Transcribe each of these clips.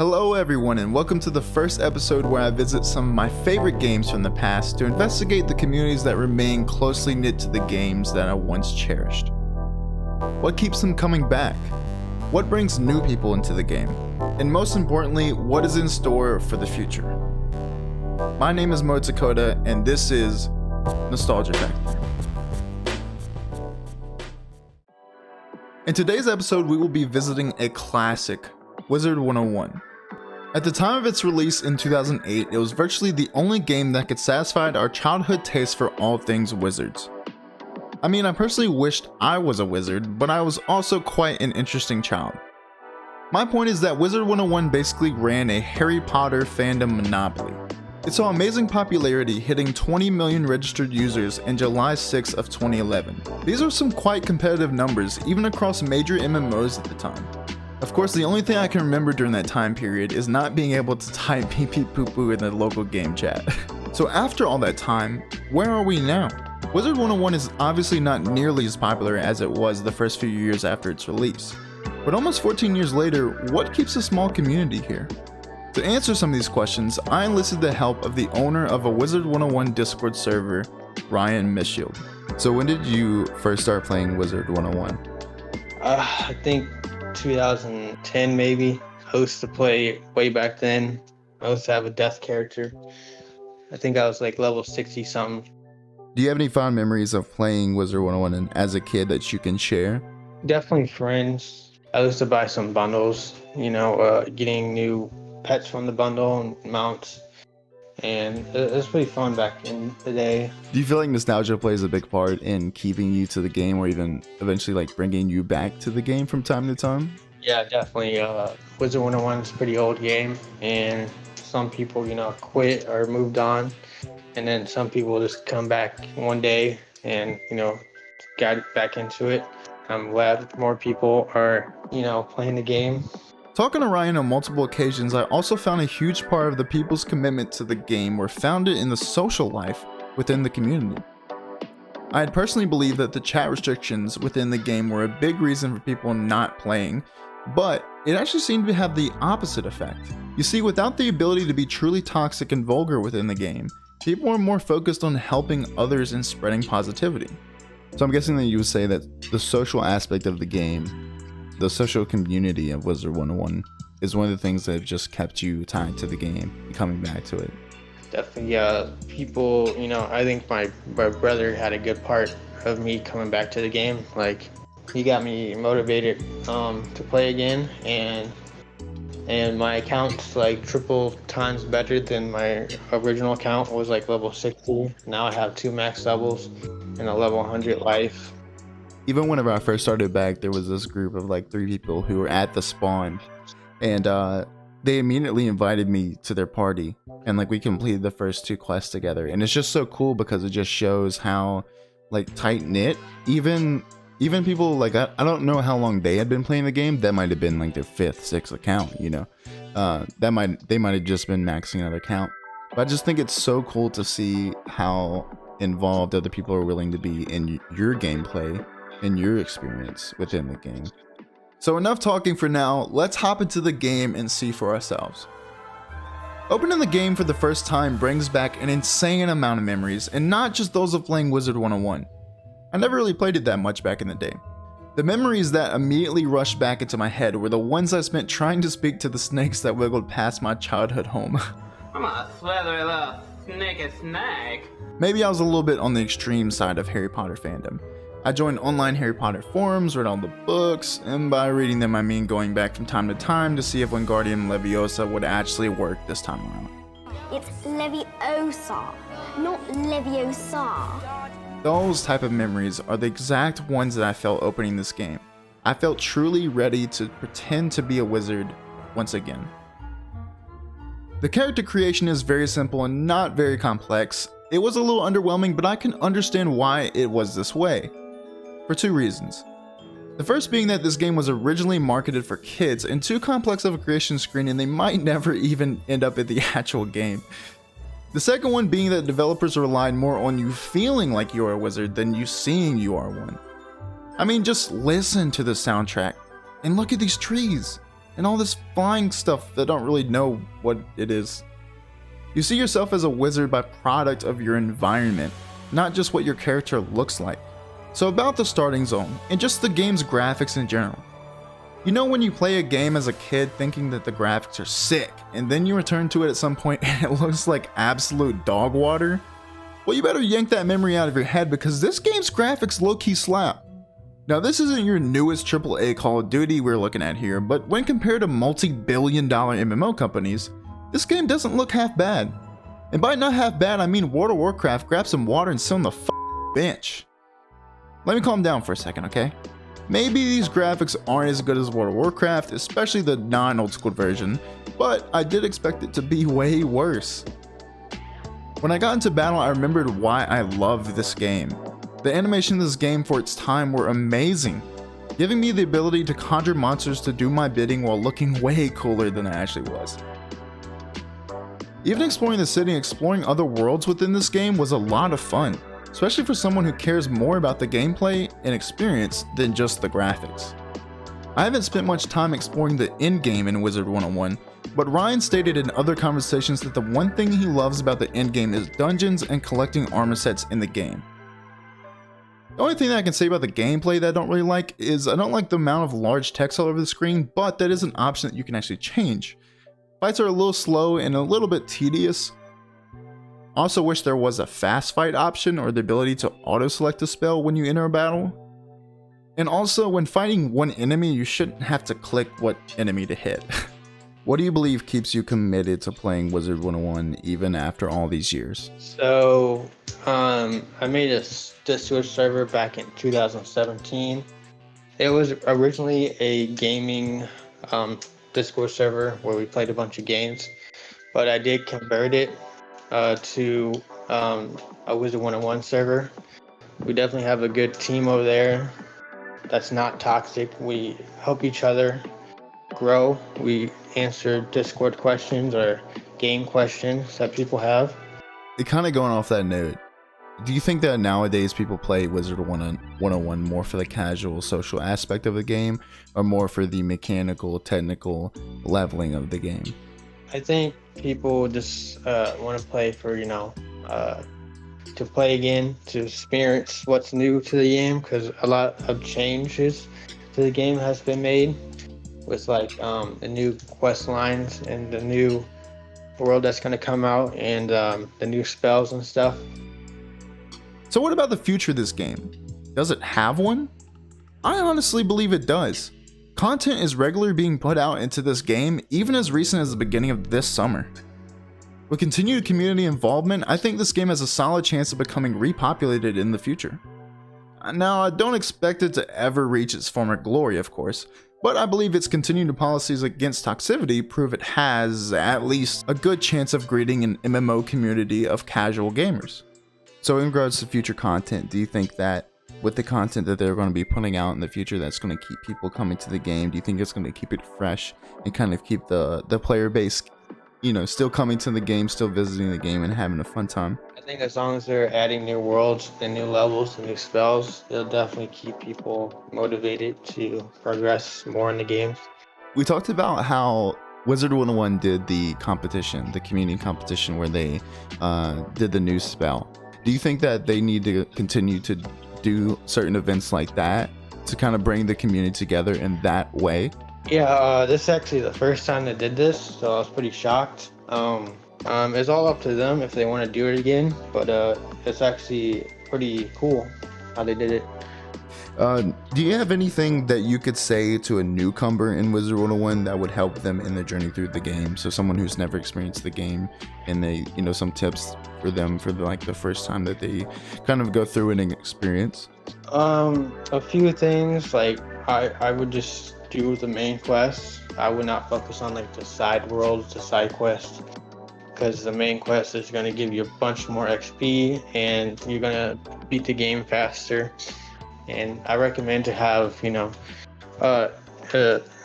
Hello everyone, and welcome to the first episode where I visit some of my favorite games from the past to investigate the communities that remain closely knit to the games that I once cherished. What keeps them coming back? What brings new people into the game? And most importantly, what is in store for the future? My name is ModaTakoda, and this is Nostalgia Factor. In today's episode, we will be visiting a classic, Wizard101. At the time of its release in 2008, it was virtually the only game that could satisfy our childhood taste for all things wizards. I mean, I personally wished I was a wizard, but I was also quite an interesting child. My point is that Wizard101 basically ran a Harry Potter fandom monopoly. It saw amazing popularity, hitting 20 million registered users in July 6 of 2011. These are some quite competitive numbers, even across major MMOs at the time. Of course, the only thing I can remember during that time period is not being able to type pee pee poo poo in the local game chat. So after all that time, where are we now? Wizard101 is obviously not nearly as popular as it was the first few years after its release. But almost 14 years later, what keeps a small community here? To answer some of these questions, I enlisted the help of the owner of a Wizard101 Discord server, Ryan Mishield. So when did you first start playing Wizard101? I think 2010 maybe. I used to play way back then. I used to have a death character. I think I was like level 60 something. Do you have any fond memories of playing Wizard101 and as a kid that you can share? Definitely friends. I used to buy some bundles, getting new pets from the bundle and mounts. And it was pretty fun back in the day. Do you feel like nostalgia plays a big part in keeping you to the game, or even eventually like bringing you back to the game from time to time? Yeah, definitely. Wizard101 is a pretty old game, and some people, quit or moved on. And then some people just come back one day and, got back into it. I'm glad more people are, playing the game. Talking to Ryan on multiple occasions, I also found a huge part of the people's commitment to the game were founded in the social life within the community. I had personally believed that the chat restrictions within the game were a big reason for people not playing, but it actually seemed to have the opposite effect. You see, without the ability to be truly toxic and vulgar within the game, people were more focused on helping others and spreading positivity. So I'm guessing that you would say that the social aspect of the game, the social community of Wizard101, is one of the things that have just kept you tied to the game and coming back to it. Definitely, people, I think my brother had a good part of me coming back to the game. Like, he got me motivated to play again, and my account's like triple times better than my original account. Was like level 60. Now I have 2 max levels and a level 100 life. Even whenever I first started back, there was this group of like 3 people who were at the spawn, and they immediately invited me to their party, and like we completed the first 2 quests together. And it's just so cool because it just shows how like tight knit even people like I don't know how long they had been playing the game. That might have been like their 5th, 6th account, they might have just been maxing another account. But I just think it's so cool to see how involved other people are willing to be in your gameplay and your experience within the game. So enough talking for now, let's hop into the game and see for ourselves. Opening the game for the first time brings back an insane amount of memories, and not just those of playing Wizard101. I never really played it that much back in the day. The memories that immediately rushed back into my head were the ones I spent trying to speak to the snakes that wiggled past my childhood home. I'm a slithery little snaky snake. Maybe I was a little bit on the extreme side of Harry Potter fandom. I joined online Harry Potter forums, read all the books, and by reading them I mean going back from time to time to see if Wingardium Leviosa would actually work this time around. It's Leviosa, not Leviosa. Those type of memories are the exact ones that I felt opening this game. I felt truly ready to pretend to be a wizard once again. The character creation is very simple and not very complex. It was a little underwhelming, but I can understand why it was this way. For 2 reasons. The first being that this game was originally marketed for kids and too complex of a creation screen, and they might never even end up in the actual game. The second one being that developers relied more on you feeling like you are a wizard than you seeing you are one. I mean, just listen to the soundtrack and look at these trees. and all this flying stuff that don't really know what it is. You see yourself as a wizard by product of your environment, not just what your character looks like. So about the starting zone, and just the game's graphics in general. You know when you play a game as a kid thinking that the graphics are sick, and then you return to it at some point and it looks like absolute dog water? Well, you better yank that memory out of your head because this game's graphics low-key slap. Now this isn't your newest AAA Call of Duty we're looking at here, but when compared to multi-billion-dollar MMO companies, this game doesn't look half bad. And by not half bad, I mean World of Warcraft grabbed some water and sit on the bench. Let me calm down for a second, okay? Maybe these graphics aren't as good as World of Warcraft, especially the non-old school version, but I did expect it to be way worse. When I got into battle, I remembered why I loved this game. The animation of this game for its time were amazing, giving me the ability to conjure monsters to do my bidding while looking way cooler than I actually was. Even exploring the city and exploring other worlds within this game was a lot of fun, especially for someone who cares more about the gameplay and experience than just the graphics. I haven't spent much time exploring the endgame in Wizard101, but Ryan stated in other conversations that the one thing he loves about the endgame is dungeons and collecting armor sets in the game. The only thing that I can say about the gameplay that I don't really like is I don't like the amount of large text all over the screen, but that is an option that you can actually change. Fights are a little slow and a little bit tedious. Also wish there was a fast fight option or the ability to auto select a spell when you enter a battle. And also when fighting one enemy, you shouldn't have to click what enemy to hit. What do you believe keeps you committed to playing Wizard101 even after all these years? So, I made a Discord server back in 2017. It was originally a gaming Discord server where we played a bunch of games, but I did convert it to a Wizard101 server. We definitely have a good team over there that's not toxic. We help each other grow. We answer Discord questions or game questions that people have. Kind of going off that note, do you think that nowadays people play Wizard101 more for the casual social aspect of the game or more for the mechanical, technical leveling of the game? I think people just want to play for, to play again, to experience what's new to the game, because a lot of changes to the game has been made with like the new quest lines and the new world that's going to come out and the new spells and stuff. So what about the future of this game? Does it have one? I honestly believe it does. Content is regularly being put out into this game even as recent as the beginning of this summer. With continued community involvement, I think this game has a solid chance of becoming repopulated in the future. Now, I don't expect it to ever reach its former glory, of course, but I believe its continued policies against toxicity prove it has at least a good chance of greeting an MMO community of casual gamers. So in regards to future content, do you think that with the content that they're going to be putting out in the future that's going to keep people coming to the game, do you think it's going to keep it fresh and kind of keep the player base, still coming to the game, still visiting the game and having a fun time? I think as long as they're adding new worlds and new levels and new spells, it'll definitely keep people motivated to progress more in the game. We talked about how Wizard101 did the competition, the community competition where they did the new spell. Do you think that they need to continue to do certain events like that to kind of bring the community together in that way? Yeah, this is actually the first time they did this, so I was pretty shocked. It's all up to them if they want to do it again, but it's actually pretty cool how they did it. Do you have anything that you could say to a newcomer in Wizard101 that would help them in their journey through the game? So someone who's never experienced the game and they, some tips for them for the first time that they kind of go through it and experience? A few things, like I would just do the main quest. I would not focus on like the side worlds, the side quests, because the main quest is going to give you a bunch more XP and you're going to beat the game faster. And I recommend to have,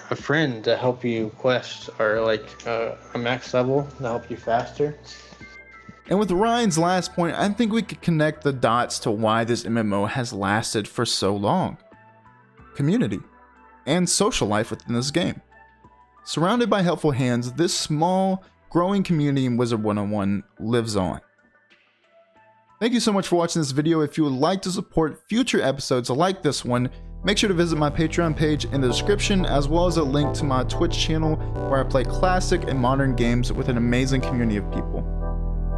a friend to help you quest or like a max level to help you faster. And with Ryan's last point, I think we could connect the dots to why this MMO has lasted for so long. Community and social life within this game. surrounded by helpful hands, this small, growing community in Wizard101 lives on. Thank you so much for watching this video. If you would like to support future episodes like this one, make sure to visit my Patreon page in the description, as well as a link to my Twitch channel where I play classic and modern games with an amazing community of people.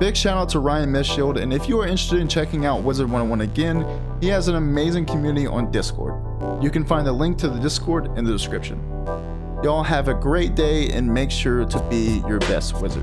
Big shout out to Ryan Misshield, and if you are interested in checking out Wizard101 again, he has an amazing community on Discord. You can find the link to the Discord in the description. Y'all have a great day and make sure to be your best wizard.